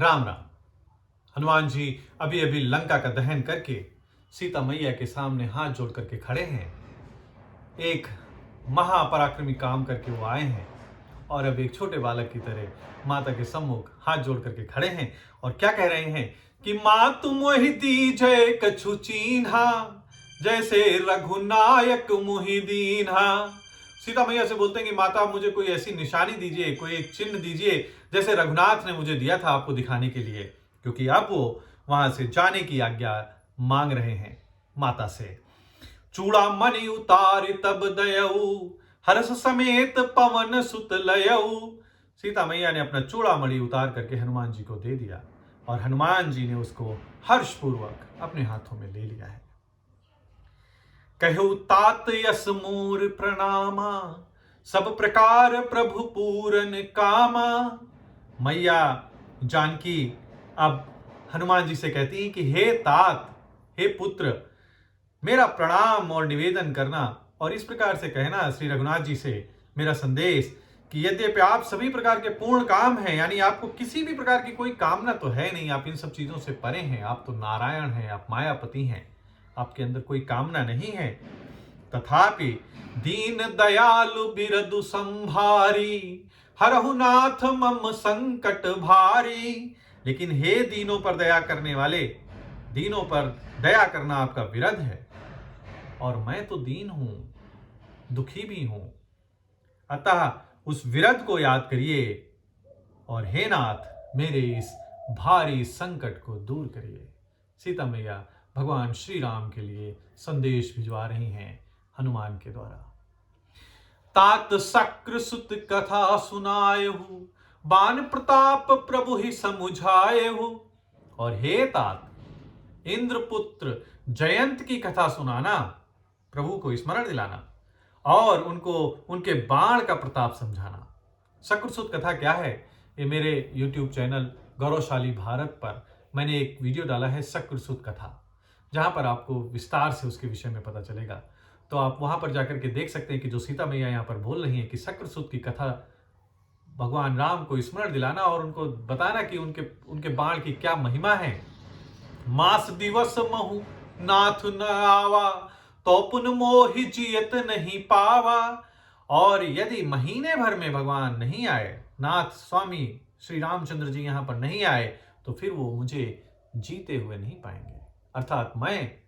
राम राम। हनुमान जी अभी अभी लंका का दहन करके सीता मैया के सामने हाथ जोड़ करके खड़े हैं। एक महापराक्रमी काम करके वो आए हैं और अब एक छोटे बालक की तरह माता के सम्मुख हाथ जोड़ करके खड़े हैं और क्या कह रहे हैं कि माँ तुम मोहि दीजय कछु चीन्हा, जैसे रघुनायक मोहि दीन्हा। सीता मैया से बोलते हैं कि माता मुझे कोई ऐसी निशानी दीजिए, कोई एक चिन्ह दीजिए जैसे रघुनाथ ने मुझे दिया था आपको दिखाने के लिए, क्योंकि अब वो वहां से जाने की आज्ञा मांग रहे हैं माता से। चूड़ामणि उतार तब दयऊ, हर्ष समेत पवन सुत लयऊ। सीता मैया ने अपना चूड़ामणि उतार करके हनुमान जी को दे दिया और हनुमान जी ने उसको हर्षपूर्वक अपने हाथों में ले लिया है। कहु तात यस मोर प्रणामा, सब प्रकार प्रभु पूरन कामा। मैया जानकी अब हनुमान जी से कहती है कि हे तात, हे पुत्र, मेरा प्रणाम और निवेदन करना और इस प्रकार से कहना श्री रघुनाथ जी से मेरा संदेश कि यद्यपि आप सभी प्रकार के पूर्ण काम हैं, यानी आपको किसी भी प्रकार की कोई कामना तो है नहीं, आप इन सब चीजों से परे हैं, आप तो नारायण हैं, आप मायापति हैं, आपके अंदर कोई कामना नहीं है। तथापि दीन दयालु बिरदु संभारी, हरहु नाथ मम संकट भारी। लेकिन हे दीनों पर दया करने वाले, दीनों पर दया करना आपका विरध है और मैं तो दीन हूं, दुखी भी हूं। अतः उस विरध को याद करिए और हे नाथ मेरे इस भारी संकट को दूर करिए। सीता मैया भगवान श्री राम के लिए संदेश भिजवा रही हैं हनुमान के द्वारा। तात शक्र सुत कथा सुनायहु, बान प्रताप प्रभु ही समुझायहु। और हे तात, इंद्रपुत्र जयंत की कथा सुनाना, प्रभु को स्मरण दिलाना और उनको उनके बाण का प्रताप समझाना। शक्रसुत कथा क्या है? ये मेरे YouTube चैनल गौरवशाली भारत पर मैंने एक वीडियो डाला है शक्रसुत कथा, जहां पर आपको विस्तार से उसके विषय में पता चलेगा। तो आप वहां पर जाकर के देख सकते हैं कि जो सीता मैया यहाँ पर बोल रही है कि शक्रसुत की कथा भगवान राम को स्मरण दिलाना और उनको बताना कि उनके बाण की क्या महिमा है। मास दिवस महु नाथ न आवा, तो पुन मोहि जियत नहीं पावा। और यदि महीने भर में भगवान नहीं आए, नाथ स्वामी श्री रामचंद्र जी यहां पर नहीं आए, तो फिर वो मुझे जीते हुए नहीं पाएंगे, अर्थात मैं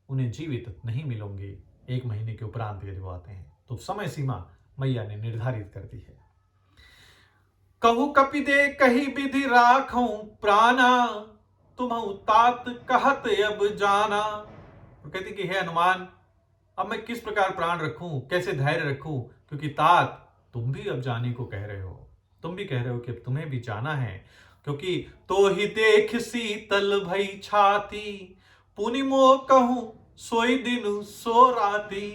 उन्हें जीवित नहीं मिलूंगी 1 महीने के उपरांत यदि वो आते हैं। तो समय सीमा मैया ने निर्धारित कर दी है। कहु कपि दे कही विधि राखूं प्राणा, तुम्हु तात कहत अब जाना। तो कहती कि हे हनुमान, अब मैं किस प्रकार प्राण रखूं, कैसे धैर्य रखूं, क्योंकि तात तुम भी अब जाने को कह रहे हो, तुम भी कह रहे हो कि अब तुम्हें भी जाना है। क्योंकि तो ही देख शीतल भई छाती, पुनि मोह कहूं सोई दिनु सो राती।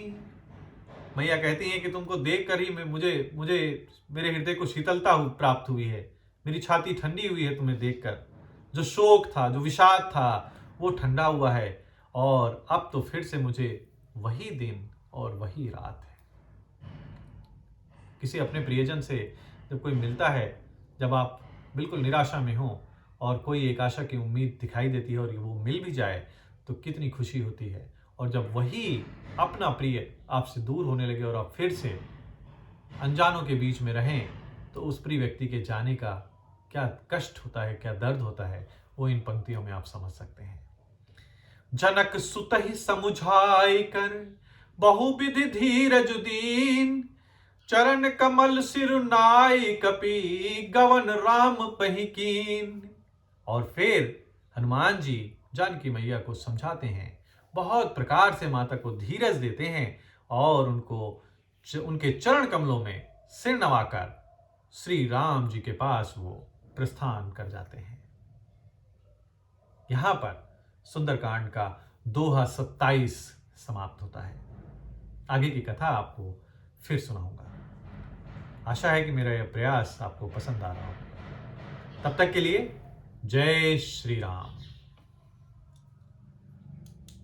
मैया कहती हैं कि तुमको देखकर ही मुझे मेरे हृदय को शीतलता प्राप्त हुई है, मेरी छाती ठंडी हुई है तुम्हें देखकर। जो शोक था, जो विषाद था, वो ठंडा हुआ है और अब तो फिर से मुझे वही दिन और वही रात है। किसी अपने प्रियजन से जब कोई मिलता है, जब आप बिल्कुल निराशा में हो और कोई एक आशा की उम्मीद दिखाई देती है और वो मिल भी जाए, तो कितनी खुशी होती है। और जब वही अपना प्रिय आपसे दूर होने लगे और आप फिर से अनजानों के बीच में रहें, तो उस प्रिय व्यक्ति के जाने का क्या कष्ट होता है, क्या दर्द होता है, वो इन पंक्तियों में आप समझ सकते हैं। जनक सुतहि समुझाई कर, बहुविधि धीरज दीन, चरण कमल सिरुनाई कपि, गवन राम पहि कीन। और फिर हनुमान जी जानकी मैया को समझाते हैं, बहुत प्रकार से माता को धीरज देते हैं और उनके चरण कमलों में सिर नवाकर श्री राम जी के पास वो प्रस्थान कर जाते हैं। यहां पर सुंदरकांड का दोहा 27 समाप्त होता है। आगे की कथा आपको फिर सुनाऊंगा। आशा है कि मेरा यह प्रयास आपको पसंद आ रहा हो। तब तक के लिए जय श्री राम।